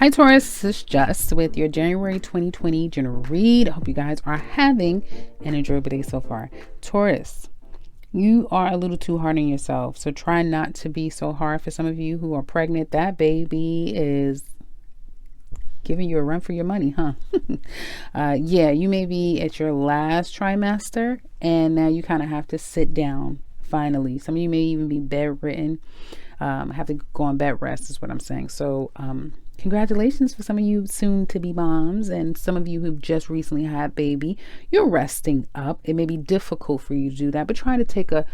Hi Taurus, this is Just with your January 2020 general read. I hope you guys are having an enjoyable day so far. Taurus, you are a little too hard on yourself, so try not to be so hard. For some of you who are pregnant, that baby is giving you a run for your money, huh? Yeah, you may be at your last trimester and now you kind of have to sit down finally. Some of you may even be bedridden. Have to go on bed rest is what I'm saying. So congratulations for some of you soon to be moms, and some of you who've just recently had baby. You're resting up. It may be difficult for you to do that, but try to take a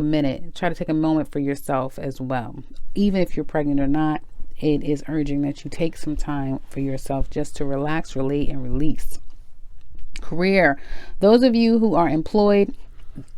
minute, try to take a moment for yourself as well. Even if you're pregnant or not, it is urging that you take some time for yourself just to relax, relate, and release. Career. Those of you who are employed,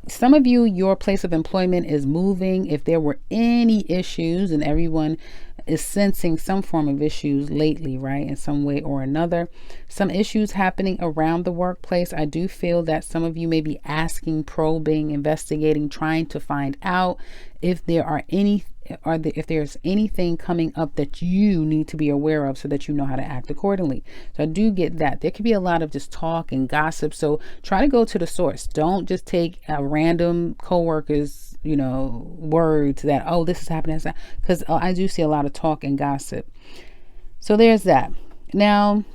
some of you, your place of employment is moving. If there were any issues, and everyone is sensing some form of issues lately, right, in some way or another, some issues happening around the workplace. I do feel that some of you may be asking, probing, investigating, trying to find out if there are any if there's anything coming up that you need to be aware of so that you know how to act accordingly. So I do get that. There could be a lot of just talk and gossip. So try to go to the source. Don't just take a random coworker's, words that, oh, this is happening. Because I do see a lot of talk and gossip. So there's that. Now,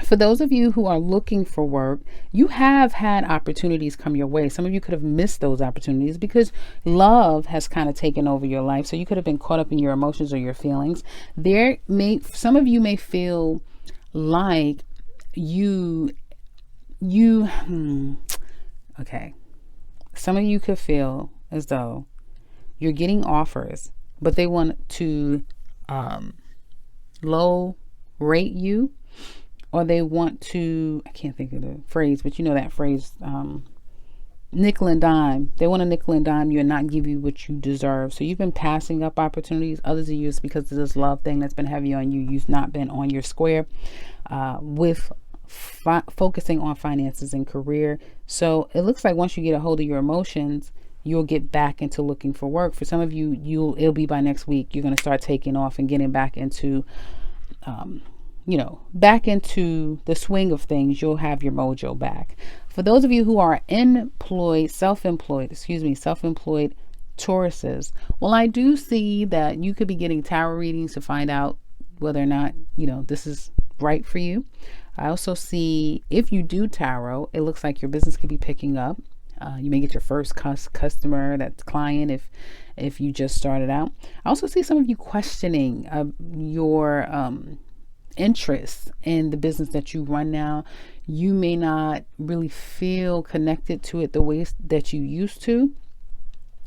for those of you who are looking for work, you have had opportunities come your way. Some of you could have missed those opportunities because love has kind of taken over your life. So you could have been caught up in your emotions or your feelings. Some of you may feel like okay. Some of you could feel as though you're getting offers, but they want to low rate you. Or they want to, I can't think of the phrase, but you know that phrase, nickel and dime. They want to nickel and dime you and not give you what you deserve. So you've been passing up opportunities. Others of you, it's because of this love thing that's been heavy on you. You've not been on your square with focusing on finances and career. So it looks like once you get a hold of your emotions, you'll get back into looking for work. For some of you, it'll be by next week. You're going to start taking off and getting back into back into the swing of things. You'll have your mojo back. For those of you who are self-employed Tauruses, well, I do see that you could be getting tarot readings to find out whether or not, this is right for you. I also see if you do tarot, it looks like your business could be picking up. You may get your first customer, that's client, if you just started out. I also see some of you questioning your interest in the business that you run now. You may not really feel connected to it the way that you used to.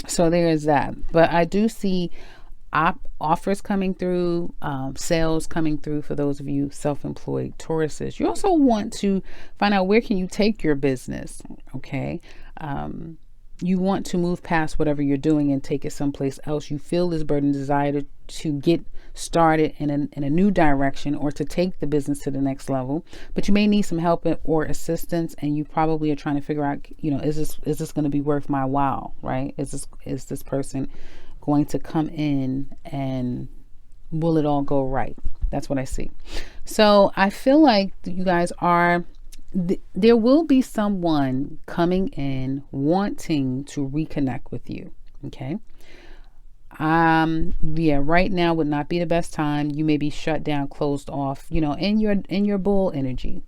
So there's that. But I do see offers coming through, sales coming through for those of you self-employed Tauruses. You also want to find out where can you take your business. Okay. You want to move past whatever you're doing and take it someplace else. You feel this burden, desire to get started in a new direction or to take the business to the next level, but you may need some help or assistance, and you probably are trying to figure out, is this going to be worth my while, right? Is this person going to come in and will it all go right? That's what I see. So I feel like you guys there will be someone coming in wanting to reconnect with you. Okay. Right now would not be the best time. You may be shut down, closed off, in your bull energy.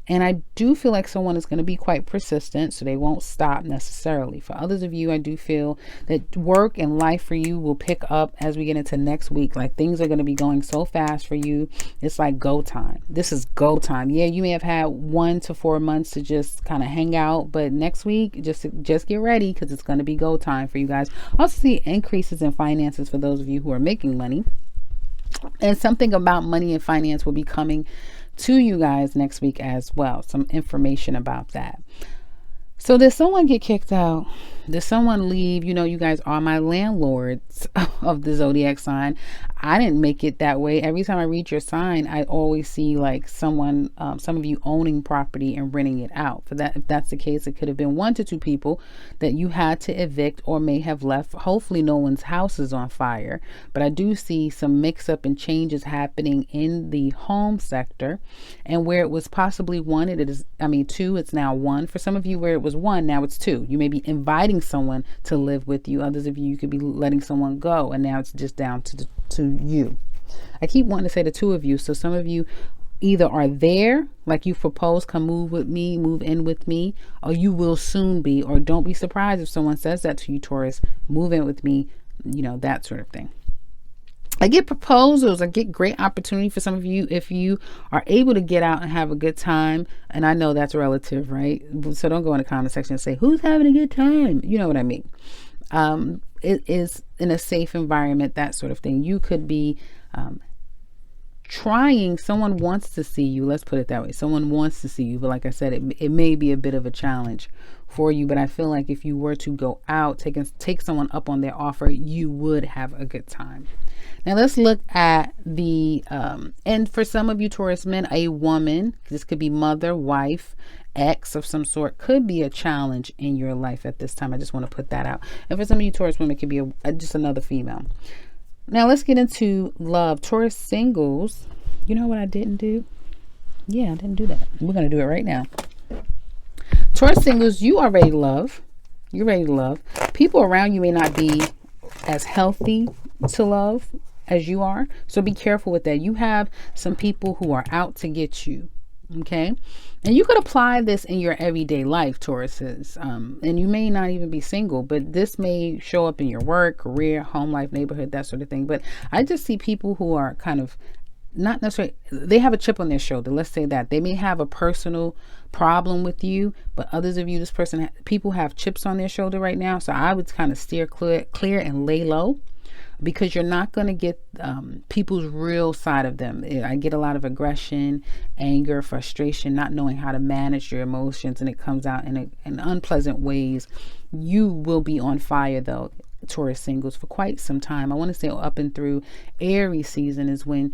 And I do feel like someone is going to be quite persistent, so they won't stop necessarily. For others of you, I do feel that work and life for you will pick up as we get into next week. Like things are going to be going so fast for you. It's like go time. This is go time. Yeah, you may have had 1 to 4 months to just kind of hang out, but next week, just get ready because it's going to be go time for you guys. Also see increases in finances for those of you who are making money. And something about money and finance will be coming to you guys next week as well. Some information about that. So did someone get kicked out? Did someone leave? You know, you guys are my landlords of the zodiac sign. I didn't make it that way. Every time I read your sign, I always see like someone, some of you owning property and renting it out. For that, if that's the case, it could have been 1 to 2 people that you had to evict or may have left. Hopefully, no one's house is on fire. But I do see some mix up and changes happening in the home sector, and where it was possibly 1, it is. I mean 2. It's now 1. For some of you, where it was 1, now it's 2. You may be inviting someone to live with you. Others of you could be letting someone go, and now it's just down to you. I keep wanting to say the 2 of you. So some of you either are there, like you propose, come move with me, move in with me, or you will soon be, or don't be surprised if someone says that to you, Taurus, move in with me, you know, that sort of thing. I get proposals. I get great opportunity for some of you if you are able to get out and have a good time. And I know that's relative, right? So don't go in the comment section and say, who's having a good time? You know what I mean? It is in a safe environment, that sort of thing. You could be trying, someone wants to see you. Let's put it that way. Someone wants to see you. But like I said, it may be a bit of a challenge for you. But I feel like if you were to go out, take someone up on their offer, you would have a good time. Now let's look at the, and for some of you Taurus men, a woman, this could be mother, wife, ex of some sort, could be a challenge in your life at this time. I just want to put that out. And for some of you Taurus women, it could be just another female. Now let's get into love. Taurus singles, you know what I didn't do? Yeah, I didn't do that. We're going to do it right now. Taurus singles, you are ready to love. You're ready to love. People around you may not be as healthy to love as you are. So be careful with that. You have some people who are out to get you. Okay. And you could apply this in your everyday life, Tauruses. And you may not even be single, but this may show up in your work, career, home life, neighborhood, that sort of thing. But I just see people who are kind of not necessarily, they have a chip on their shoulder. Let's say that they may have a personal problem with you, but others of you, people have chips on their shoulder right now. So I would kind of steer clear and lay low, because you're not going to get people's real side of them. I get a lot of aggression, anger, frustration, not knowing how to manage your emotions, and it comes out in unpleasant ways. You will be on fire though, Taurus singles, for quite some time. I want to say up and through Aries season is when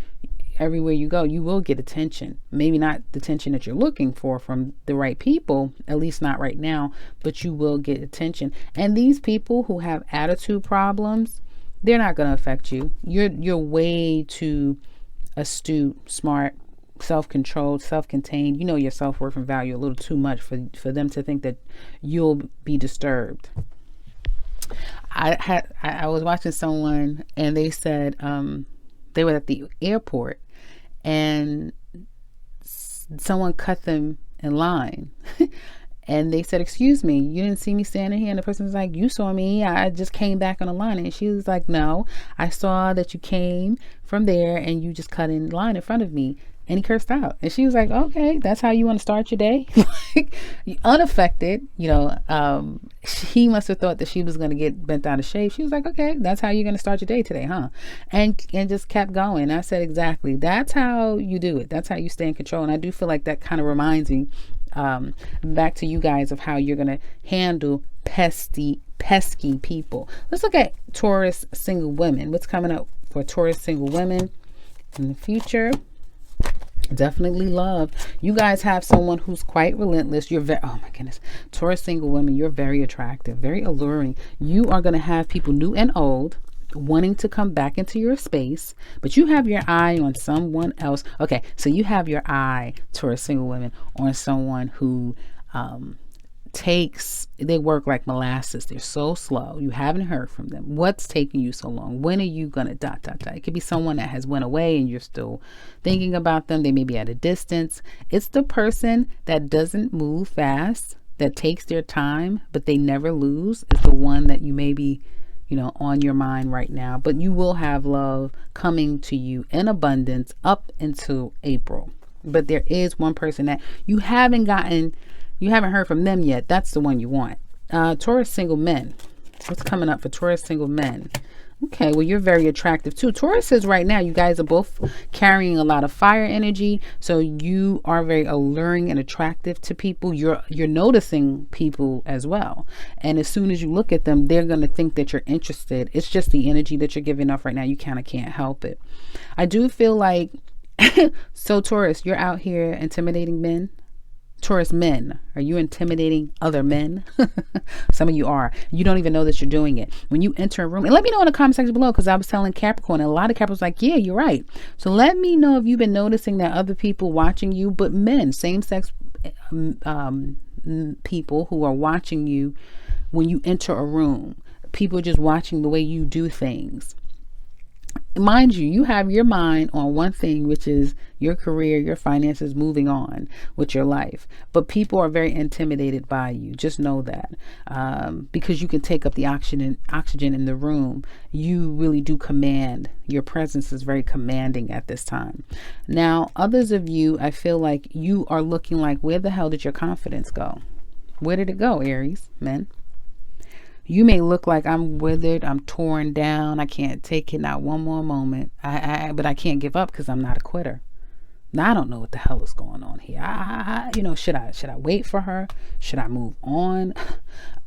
everywhere you go, you will get attention. Maybe not the attention that you're looking for from the right people, at least not right now, but you will get attention. And these people who have attitude problems, they're not going to affect you. You're way too astute, smart, self-controlled, self-contained. You know your self-worth and value a little too much for them to think that you'll be disturbed. I was watching someone and they said they were at the airport and someone cut them in line. And they said, excuse me, you didn't see me standing here? And the person was like, you saw me. I just came back on the line. And she was like, no, I saw that you came from there and you just cut in line in front of me. And he cursed out. And she was like, okay, that's how you want to start your day? Like, unaffected, you know, he must have thought that she was going to get bent out of shape. She was like, okay, that's how you're going to start your day today, huh? And just kept going. I said, exactly. That's how you do it. That's how you stay in control. And I do feel like that kind of reminds me back to you guys of how you're going to handle pesky people. Let's look at Taurus single women. What's coming up for Taurus single women in the future? Definitely love. You guys have someone who's quite relentless. You're oh my goodness, Taurus single women, you're very attractive, very alluring. You are going to have people new and old wanting to come back into your space, but you have your eye on someone else. Okay, so you have your eye, Taurus single women, on someone who they work like molasses. They're so slow. You haven't heard from them. What's taking you so long? When are you gonna ... It could be someone that has went away and you're still thinking about them. They may be at a distance. It's the person that doesn't move fast, that takes their time, but they never lose, is the one that you may be, you know, on your mind right now. But you will have love coming to you in abundance up until April. But there is one person that you haven't heard from them yet. That's the one you want. Taurus single men. What's coming up for Taurus single men? Okay, well, you're very attractive too. Taurus says right now you guys are both carrying a lot of fire energy, so you are very alluring and attractive to people. You're noticing people as well, and as soon as you look at them, they're going to think that you're interested. It's just the energy that you're giving off right now. You kind of can't help it. I do feel like so Taurus, you're out here intimidating men. Taurus men, are you intimidating other men? Some of you are. You don't even know that you're doing it. When you enter a room, and let me know in the comment section below, because I was telling Capricorn, and a lot of Capricorns like, yeah, you're right. So let me know if you've been noticing that other people watching you, but men, same-sex people who are watching you when you enter a room. People just watching the way you do things. Mind you, you have your mind on one thing, which is your career, your finances, moving on with your life. But people are very intimidated by you. Just know that. Because you can take up the oxygen in the room. You really do command. Your presence is very commanding at this time. Now, others of you, I feel like you are looking like, where the hell did your confidence go? Where did it go, Aries, men? You may look like I'm withered, I'm torn down, I can't take it, not one more moment. But I can't give up because I'm not a quitter. Now I don't know what the hell is going on here. Should I wait for her? Should I move on?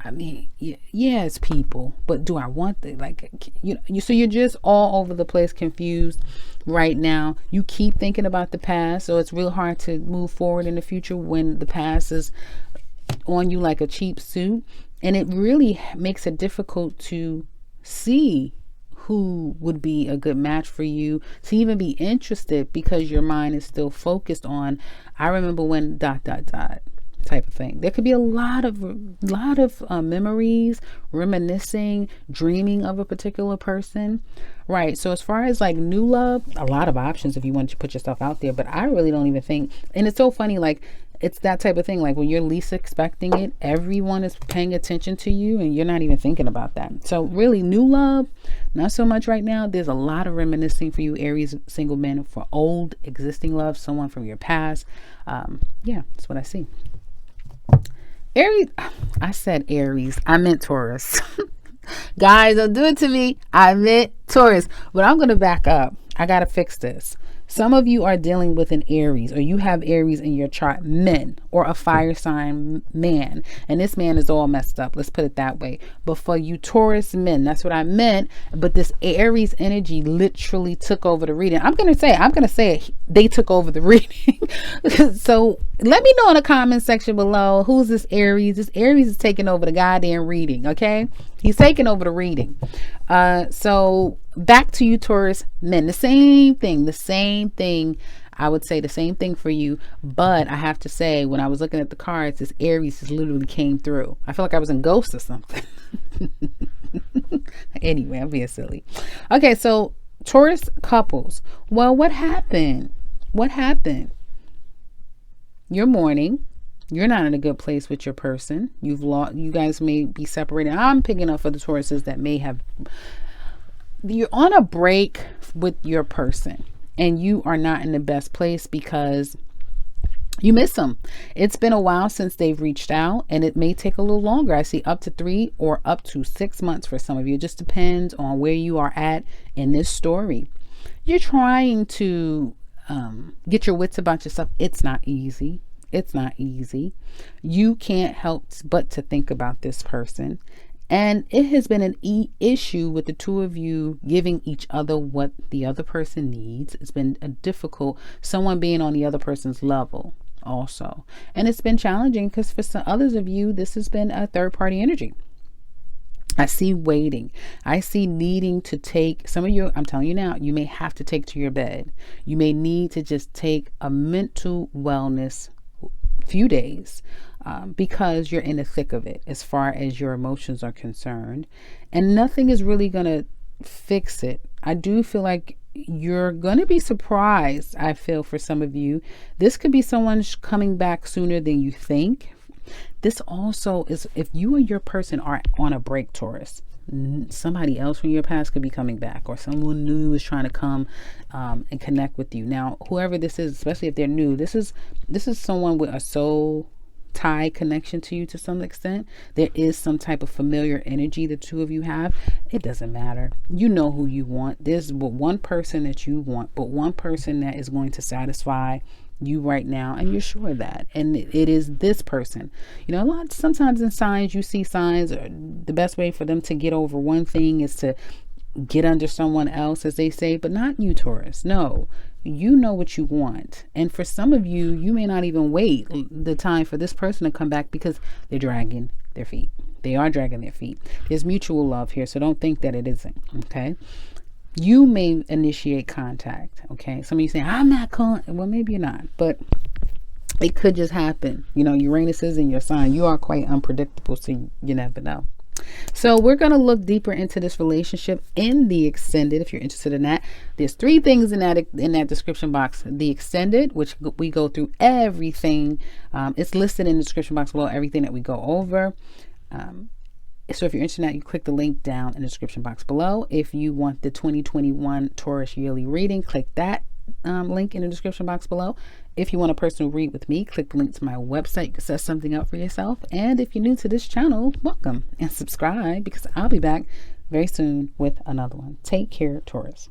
I mean, yeah, it's people, but do I want the so you're just all over the place, confused right now. You keep thinking about the past, so it's real hard to move forward in the future when the past is on you like a cheap suit. And it really makes it difficult to see who would be a good match for you, to even be interested, because your mind is still focused on, I remember when ... type of thing. There could be a lot of memories, reminiscing, dreaming of a particular person. Right. So as far as like new love, a lot of options if you want to put yourself out there. But I really don't even think, and it's so funny, like, it's that type of thing. Like when you're least expecting it, everyone is paying attention to you and you're not even thinking about that. So really, new love, not so much right now. There's a lot of reminiscing for you, Aries single men, for old existing love, someone from your past. Yeah, that's what I see. Aries, I said Aries, I meant Taurus. Guys, don't do it to me. I meant Taurus. But I'm going to back up. I got to fix this. Some of you are dealing with an Aries, or you have Aries in your chart, men, or a fire sign man. And this man is all messed up. Let's put it that way. But for you Taurus men, that's what I meant. But this Aries energy literally took over the reading. I'm going to say it. They took over the reading. So let me know in the comment section below, who's this Aries? This Aries is taking over the goddamn reading. Okay. He's taking over the reading. So back to you Taurus men, the same thing. I would say the same thing for you, but I have to say, when I was looking at the cards, this Aries just literally came through. I feel like I was in Ghost or something. Anyway, I'm being silly. Okay, so Taurus couples. Well, what happened? You're mourning. You're not in a good place with your person. You guys may be separated. I'm picking up for the Tauruses that may have, you're on a break with your person and you are not in the best place because you miss them. It's been a while since they've reached out, and it may take a little longer. I see up to 3 or up to 6 months for some of you. It just depends on where you are at in this story. You're trying to get your wits about yourself. It's not easy. You can't help but to think about this person. And it has been an issue with the two of you giving each other what the other person needs. It's been a difficult, someone being on the other person's level also. And it's been challenging because for some others of you, this has been a third party energy. I see waiting. I see needing to take some of you. I'm telling you now, you may have to take to your bed. You may need to just take a mental wellness few days because you're in the thick of it as far as your emotions are concerned, and nothing is really going to fix it. I do feel like you're going to be surprised. I feel for some of you, this could be someone coming back sooner than you think. This also is if you and your person are on a break, Taurus, somebody else from your past could be coming back, or someone new is trying to come and connect with you. Now, whoever this is, especially if they're new, this is someone with a soul tie connection to you to some extent. There is some type of familiar energy the two of you have. It doesn't matter. You know who you want. There's but one person that you want, but one person that is going to satisfy you right now, and you're sure of that, and it is this person. You know, sometimes in signs you see signs, the best way for them to get over one thing is to get under someone else, as they say, but not you, Taurus. No, you know what you want. And for some of you, you may not even wait the time for this person to come back because they're dragging their feet. They are dragging their feet. There's mutual love here, so don't think that it isn't. Okay, you may initiate contact. Okay, some of you say, I'm not calling. Well, maybe you're not, but it could just happen. You know, Uranus is in your sign. You are quite unpredictable, so you never know. So we're going to look deeper into this relationship in the extended. If you're interested in that, there's 3 things in that description box. The extended, which we go through everything. It's listed in the description box below, everything that we go over. So if you're interested in that, you click the link down in the description box below. If you want the 2021 Taurus yearly reading, click that link in the description box below. If you want a personal read with me, click the link to my website. You can set something up for yourself. And if you're new to this channel, welcome and subscribe, because I'll be back very soon with another one. Take care, Taurus.